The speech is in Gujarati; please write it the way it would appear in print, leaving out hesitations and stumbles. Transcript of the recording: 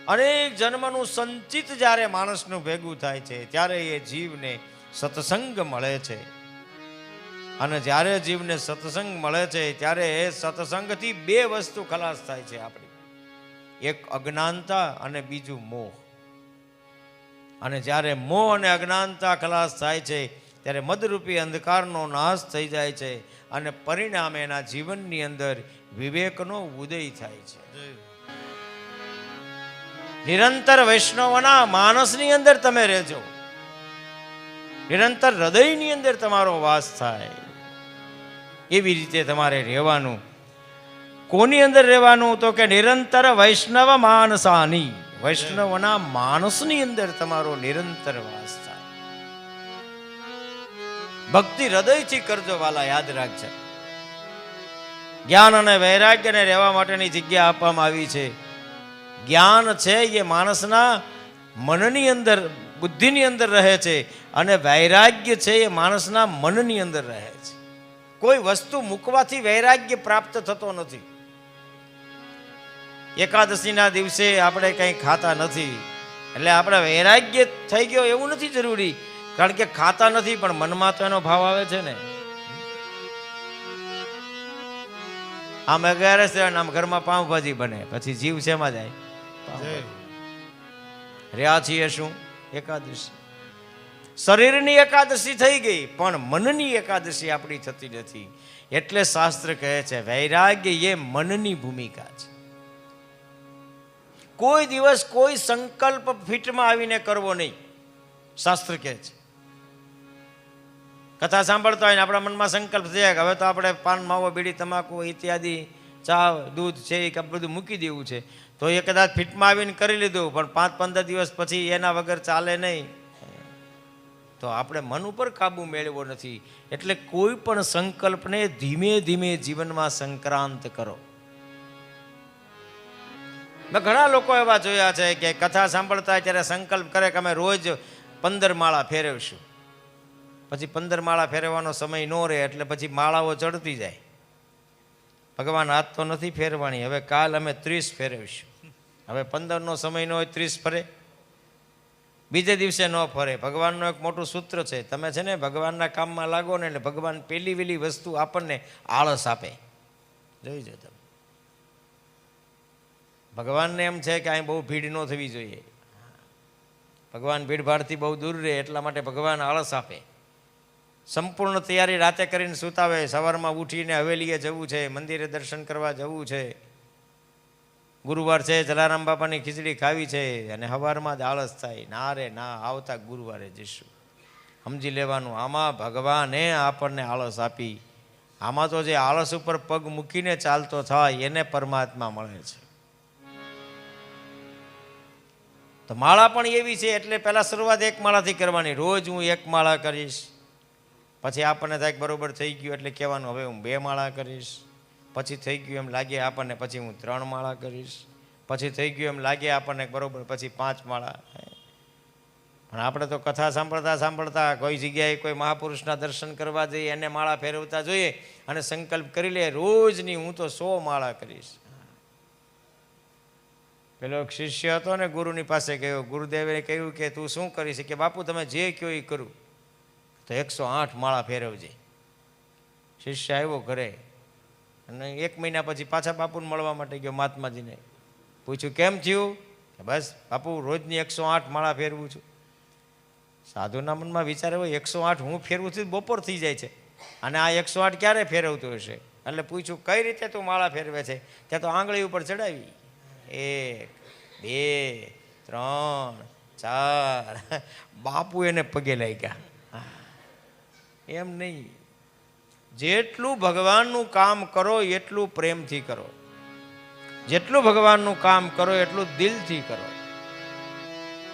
અનેક જન્મનું સંચિત જ્યારે માણસનું ભેગું થાય છે ત્યારે એ જીવને સત્સંગ મળે છે. અને જ્યારે જીવને સત્સંગ મળે છે ત્યારે એ સત્સંગથી બે વસ્તુ ખલાસ થાય છે આપણી. એક અજ્ઞાનતા અને બીજું મોહ. અને જ્યારે મોહ અને અજ્ઞાનતા ખલાસ થાય છે ત્યારે મદરૂપી અંધકારનો નાશ થઈ જાય છે અને પરિણામે એના જીવનની અંદર વિવેકનો ઉદય થાય છે. નિરંતર વૈષ્ણવના માનસની અંદર તમે રહેજો, નિરંતર હૃદયની અંદર તમારો વાસ થાય, એવી રીતે તમારે રહેવાનું. કોની અંદર રહેવાનું? તો કે નિરંતર વૈષ્ણવ માનસાની, વૈષ્ણવના માનસની અંદર તમારો નિરંતર વાસ થાય. ભક્તિ હૃદયથી કરજો વાલા, યાદ રાખજો. જ્ઞાન અને વૈરાગ્યને રહેવા માટેની જગ્યા આપવામાં આવી છે. જ્ઞાન છે એ માણસના મનની અંદર, બુદ્ધિની અંદર રહે છે, અને વૈરાગ્ય છે એ માણસના મનની અંદર રહે છે. કોઈ વસ્તુ મૂકવાથી વૈરાગ્ય પ્રાપ્ત થતો નથી. એકાદશીના દિવસે આપણે કંઈ ખાતા નથી એટલે આપણે વૈરાગ્ય થઈ ગયો એવું નથી જરૂરી, કારણ કે ખાતા નથી પણ મનમાં તો એનો ભાવ આવે છે ને. આમ 11 આમ ઘરમાં પાઉંભાજી બને, પછી જીવ શેમાં જાય? રહ્યા છીએ શું? એકાદશી. શરીરની એકાદશી થઈ ગઈ પણ મનની એકાદશી આપણી થતી નથી. એટલે શાસ્ત્ર કહે છે વૈરાગ્ય એ મનની ભૂમિકા છે. કોઈ દિવસ કોઈ સંકલ્પ ફીટમાં આવીને કરવો નહીં, શાસ્ત્ર કહે છે. કથા સાંભળતા હોય ને આપણા મનમાં સંકલ્પ થયા કે હવે તો આપણે પાન, માવો, બીડી, તમાકુ ઇત્યાદિ, ચા, દૂધ છે એ બધું મૂકી દેવું છે, તો એ કદાચ ફીટમાં આવીને કરી લીધું પણ 5-15 દિવસ પછી એના વગર ચાલે નહીં, તો આપણે મન ઉપર કાબુ મેળવ્યો નથી. એટલે કોઈ પણ સંકલ્પને ધીમે ધીમે જીવનમાં સંક્રાંત કરો. મેં ઘણા લોકો એવા જોયા છે કે કથા સાંભળતા ત્યારે સંકલ્પ કરે કે અમે રોજ 15 માળા ફેરવશું, પછી 15 માળા ફેરવવાનો સમય ન રહે એટલે પછી માળાઓ ચડતી જાય. ભગવાન આજ તો નથી ફેરવાની, હવે કાલ અમે 30 ફેરવશું. હવે 15નો સમય ન હોય 30 ફરે, બીજે દિવસે ન ફરે. ભગવાનનું એક મોટું સૂત્ર છે, તમે છે ને ભગવાનના કામમાં લાગો ને એટલે ભગવાન પેલી વેલી વસ્તુ આપણને આળસ આપે. જોઈજો તમે, ભગવાનને એમ છે કે અહીં બહુ ભીડ ન થવી જોઈએ, ભગવાન ભીડભાડથી બહુ દૂર રહે એટલા માટે ભગવાન આળસ આપે. સંપૂર્ણ તૈયારી રાતે કરીને સૂતાવે, સવારમાં ઉઠીને હવેલીએ જવું છે, મંદિરે દર્શન કરવા જવું છે, ગુરુવાર છે જલારામ બાપાની ખીચડી ખાવી છે, અને સવારમાં જ આળસ થાય, ના રે ના, આવતા ગુરુવારે જઈશું. સમજી લેવાનું આમાં ભગવાને આપણને આળસ આપી. આમાં તો જે આળસ ઉપર પગ મૂકીને ચાલતો થાય એને પરમાત્મા મળે છે. તો માળા પણ એવી છે. એટલે પહેલાં શરૂઆત 1 માળાથી કરવાની. રોજ હું 1 માળા કરીશ, પછી આપણને થાય બરોબર થઈ ગયું એટલે કહેવાનું હવે હું 2 માળા કરીશ, પછી થઈ ગયું એમ લાગે આપણને પછી હું 3 માળા કરીશ, પછી થઈ ગયું એમ લાગે આપણને બરોબર પછી 5 માળા. પણ આપણે તો કથા સાંભળતા સાંભળતા કોઈ જગ્યાએ કોઈ મહાપુરુષના દર્શન કરવા જઈએ, એને માળા ફેરવતા જોઈએ અને સંકલ્પ કરી લે રોજની હું તો 100 માળા કરીશ. પેલો એક શિષ્ય હતો ને ગુરુની પાસે ગયો, ગુરુદેવે કહ્યું કે તું શું કરીશ? કે બાપુ તમે જે કહો એ કરું, તો 108 માળા ફેરવજે. શિષ્ય આવ્યો ઘરે અને 1 મહિના પછી પાછા બાપુને મળવા માટે ગયો. મહાત્માજીને પૂછ્યું કેમ થયું? બસ બાપુ રોજની 108 માળા ફેરવું છું. સાધુના મનમાં વિચાર હોય 108 હું ફેરવું છું બપોર થઈ જાય છે, અને આ 108 ક્યારે ફેરવતો હશે? એટલે પૂછ્યું કઈ રીતે તું માળા ફેરવે છે? ત્યાં તો આંગળી ઉપર ચડાવી 1, 2, 3, 4. બાપુ એને પગે લાગ્યા. એમ નહીં, જેટલું ભગવાનનું કામ કરો એટલું પ્રેમથી કરો, જેટલું ભગવાનનું કામ કરો એટલું દિલથી કરો.